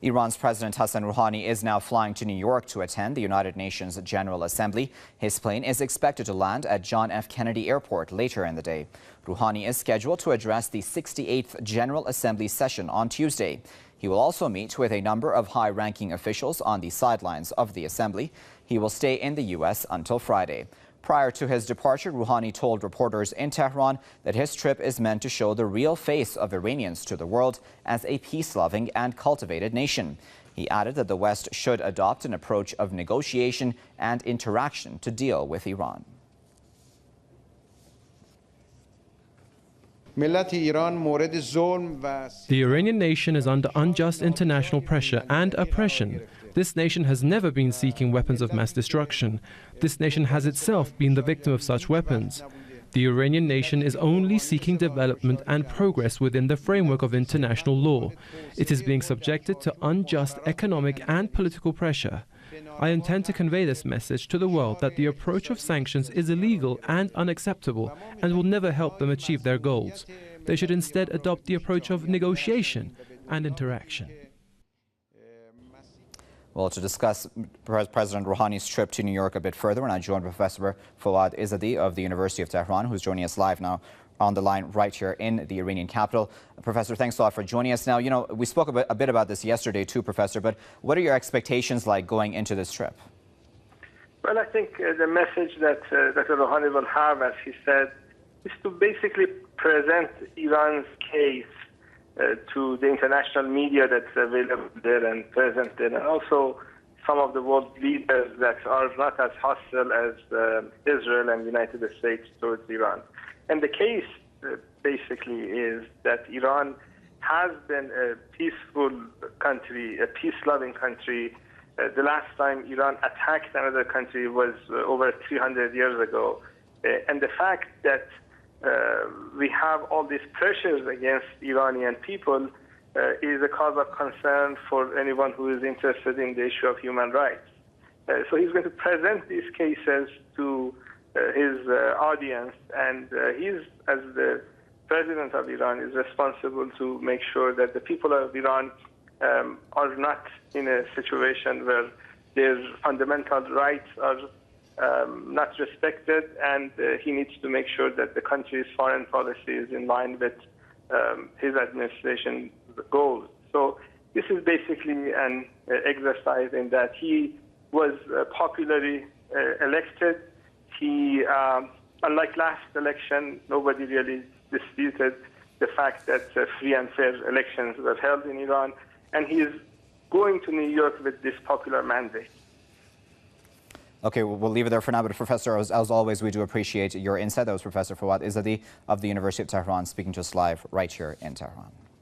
Iran's President Hassan Rouhani is now flying to New York to attend the United Nations General Assembly. His plane is expected to land at John F. Kennedy Airport later in the day. Rouhani is scheduled to address the 68th General Assembly session on Tuesday. He will also meet with a number of high-ranking officials on the sidelines of the assembly. He will stay in the U.S. until Friday. Prior to his departure, Rouhani told reporters in Tehran that his trip is meant to show the real face of Iranians to the world as a peace-loving and cultivated nation. He added that the West should adopt an approach of negotiation and interaction to deal with Iran. The Iranian nation is under unjust international pressure and oppression. This nation has never been seeking weapons of mass destruction. This nation has itself been the victim of such weapons. The Iranian nation is only seeking development and progress within the framework of international law. It is being subjected to unjust economic and political pressure. I intend to convey this message to the world that the approach of sanctions is illegal and unacceptable and will never help them achieve their goals. They should instead adopt the approach of negotiation and interaction. Well, to discuss President Rouhani's trip to New York a bit further, and I join Professor Fawad Izzadi of the University of Tehran, who's joining us live now on the line right here in the Iranian capital. Professor, thanks a lot for joining us. Now, we spoke a bit about this yesterday too, Professor, but what are your expectations like going into this trip? Well, I think the message that Dr. Rouhani will have, as he said, is to basically present Iran's case to the international media that's available there and present there, and also some of the world leaders that are not as hostile as Israel and the United States towards Iran. And the case basically is that Iran has been a peaceful country, a peace-loving country. The last time Iran attacked another country was over 300 years ago. And the fact that we have all these pressures against Iranian people is a cause of concern for anyone who is interested in the issue of human rights. So he's going to present these cases to his audience, and he's, as the president of Iran, is responsible to make sure that the people of Iran are not in a situation where their fundamental rights are not respected, and he needs to make sure that the country's foreign policy is in line with his administration's goals. So this is basically an exercise in that he was popularly elected. He, unlike last election, nobody really disputed the fact that free and fair elections were held in Iran, and he is going to New York with this popular mandate. Okay, we'll leave it there for now, but Professor, as always, we do appreciate your insight. That was Professor Fawad Izzadi of the University of Tehran speaking to us live right here in Tehran.